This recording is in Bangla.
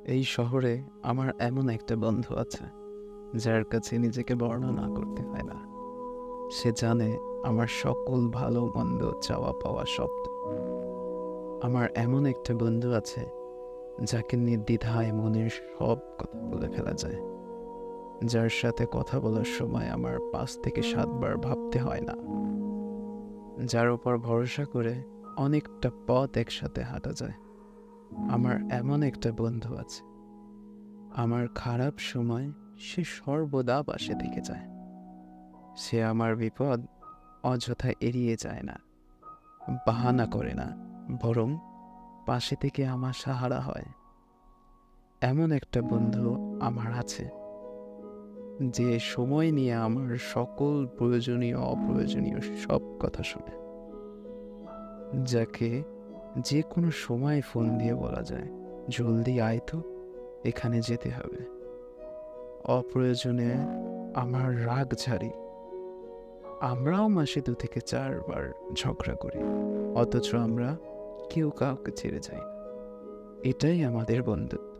এই শহরে আমার এমন একটা বন্ধু আছে যার কাছে নিজেকে বর্ণনা করতে হয় না। সে জানে আমার সকল ভালো মন্দ চাওয়া পাওয়া শব্দ। আমার এমন একটা বন্ধু আছে যাকে নির্দ্বিধায় মনের সব কথা বলে ফেলা যায়, যার সাথে কথা বলার সময় আমার 5 থেকে 7 বার ভাবতে হয় না, যার উপর ভরসা করে অনেকটা পথ একসাথে হাঁটা যায়। আমার এমন একটা বন্ধু আছে, আমার খারাপ সময় সে সর্বদা পাশে থেকে যায়। সে আমার বিপদ অযথা এড়িয়ে যায় না, বাহানা করে না, বরং পাশে থেকে আমার সাহারা হয়। এমন একটা বন্ধু আমার আছে যে সময় নিয়ে আমার সকল প্রয়োজনীয় অপ্রয়োজনীয় সব কথা শোনে, যাকে যে কোনো সময় ফোন দিয়ে বলা যায়, জলদি আয় তো, এখানে যেতে হবে। অপ্রয়োজনে আমার রাগ ঝাড়ি। আমরাও মাসে 2 থেকে 4 বার ঝগড়া করি, অথচ আমরা কেউ কাউকে ছেড়ে যাই না। এটাই আমাদের বন্ধুত্ব।